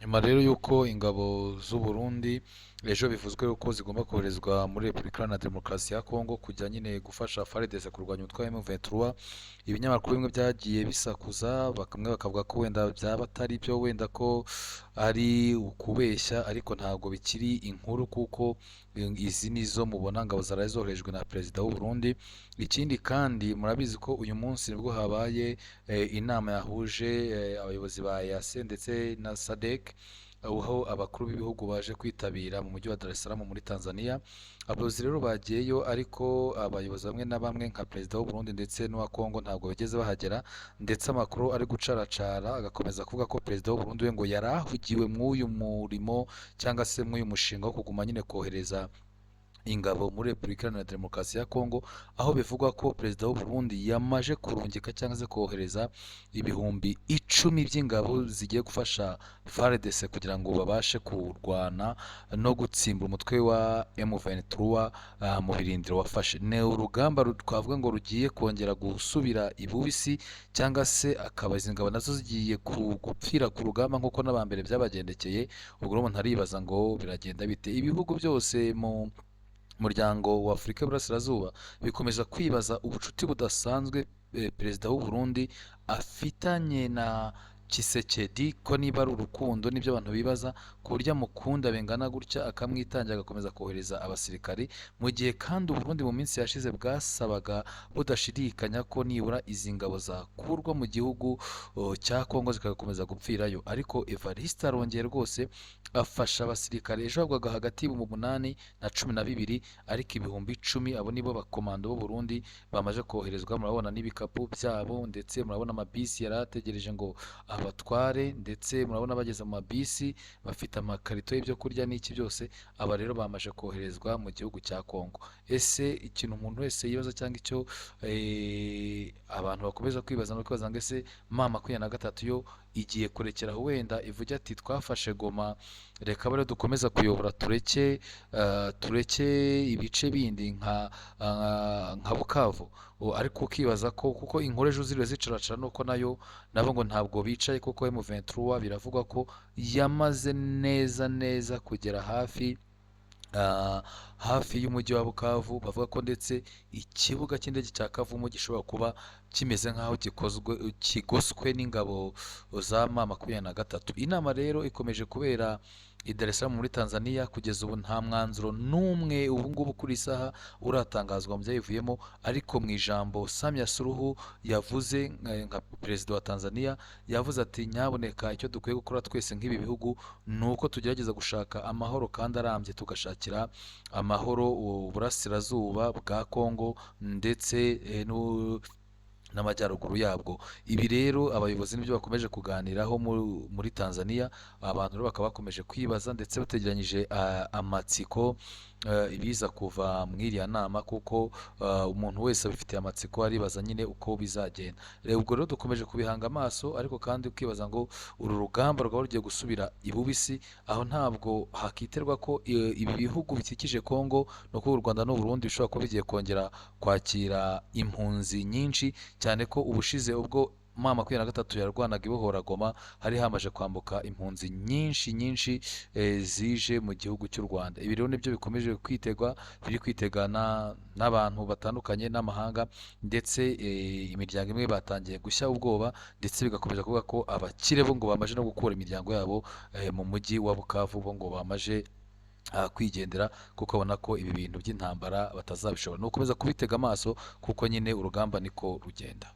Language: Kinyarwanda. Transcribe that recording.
Nyuma rero y'uko ingabo z'u Burundi ejo bivuzwe ko zigomba koherezwa muri Repubulika Iharanira Demokarasi ya Kongo kujya nyine gufasha FARDC kurwanya umutwe wa M23, ibinyamakuru bimwe byagiye bisakuza, bamwe bakavuga ko wenda byaba atari byo, wenda ko ari ukubeshya, ariko ntabwo bikiri inkuru kuko izi nizo mubona ngabo zaraye zoherejwe na Perezida w'u Burundi. Ikindi kandi murabizi ko uyu munsi nibwo habaye inama yahuje abayobozi ba EAC ndetse na SADC, aho abakuru b'ibihugu baje kwitabira mu mujyi wa Dar es Salaam muri Tanzania. Abayobozi rero bagiyeyo, ariko abayobozi bamwe na bamwe nka Perezida w'u Burundi ndetse n'uwa Kongo ntabwo bigeze bahagera, ndetse amakuru ari gucaracara agakomeza kuvuga ko Perezida w'u Burundi we ngo yari ahugiwe mw'uyu murimo cyangwa se mw'uyu mushinga wo kuguma nyine kohereza ingabo muri Repubulika Iharanira Demokarasi ya Kongo, aho bivugwa ko Perezida w'u Burundi yamaje kurungika cyangwa se kohereza ibihumbi 10 by'ingabo zigiye gufasha FARDC kugira ngo babashe kurwana no gutsimbura umutwe wa M23 mu birindiro wafashe. Ni urugamba twavuga ngo rugiye kongera gusubira ibubisi, cyangwa se akaba izi ngabo nazo zigiye gupfira ku rugamba nk'uko n'abambere byabagendekeye. Ubwo umuntu aribaza ngo biragenda bite? Ibihugu byose mu muryango wa Afurika y'Uburasirazuba bikomeza kwibaza ubucuti budasanzwe Perezida w'u Burundi afitanye na Tshisekedi, ko niba ari urukundo nibyo abantu bibaza, ku buryo amukunda bingana gutya akamwitangira agakomeza kohereza abasirikari, mu gihe kandi u Burundi mu minsi yashize bwasabaga budashidikanya ko nibura izi ngabo zakurwa mu gihugu cya Kongo zikakomeza gupfirayo. Ariko Evariste arongeye rwose afasha abasirikare, ejo bavugaga hagati y'ibihumbi 8 na 12, ariko ibihumbi 10 abo nibo bakomando b'u Burundi bamaze koherezwa. Murabona n'ibikapu byabo, ndetse murabona amabisi yari ategereje ngo abatware, ndetse murabona bageze mu mabisi bafite amakarito y'ibyo kurya n'iki byose. Aba rero bamaze koherezwa mu gihugu cya Kongo. Ese ikintu umuntu wese yibaza cyangwa icyo abantu bakomeza kwibaza no kwibaza ngo ese M23 yo igiye kurekeraho wenda ivuge ati twafashe Goma, reka bare dukomeza kuyobora, tureke ibice bindi nka Bukavu. Ariko ukibaza ko kuko inkuru ejo ziriwe zicaracara nuko nayo nabo ngo ntabwo bicaye, kuko M23 biravugwa ko yamaze neza neza kugera hafi y'umujyi wa Bukavu. Bavuga ko ndetse ikibuga cy'indege cya Kavumu gishobora kuba kimeze nk'aho kigoswe n'ingabo za M23. Inama rero ikomeje kubera i Dar es Salaam muri Tanzania. Kugeza ubu nta mwanzuro n'umwe ubu ngubu kuri isaha uratangazwa mu byayivuyemo, ariko mu ijambo Samia Suluhu yavuze nka Perezida wa Tanzania, yavuze ati nyaboneka icyo dukwiye gukora twese nk'ibi bihugu ni uko tugerageza gushaka amahoro kandi arambye, tugashakira amahoro uburasirazuba bwa Kongo ndetse n'amajyaruguru yabwo. Ibi rero abayobozi nibyo bakomeje kuganiraho muri Tanzania. Abantu rero bakaba bakomeje kwibaza ndetse bategeranyije amatsiko ibiza kuva mu iriya nama, kuko umuntu wese abifitiye amatsiko aribaza nyine uko bizagenda. Ubwo rero dukomeje kubihanga amaso, ariko kandi ukibaza ngo uru rugamba rwaba rugiye gusubira ibubisi, aho ntabwo hakiterwa ko ibi bihugu bikikije Kongo no kuba u Rwanda n'u Burundi bishobora kuba bigiye kongera kwakira impunzi nyinshi, cyane ko ubushize ubwo M23 yarwanaga ibohora Goma hari hamaje kwambuka impunzi nyinshi zije mu gihugu cy'u Rwanda. Ibi rero nibyo bikomeje biri kwitegana n'abantu batandukanye n'amahanga, ndetse imiryango imwe batangiye gushya ubwoba, ndetse bigakomeza kuvuga ko abakire bo ngo bamaje no gukura imiryango yabo mu mujyi wa Bukavu, bo ngo bamaje kwigendera, kuko abona ko ibi bintu by'intambara batazabishobora. Ni ukomeza kubitega amaso, kuko nyine urugamba niko rugenda.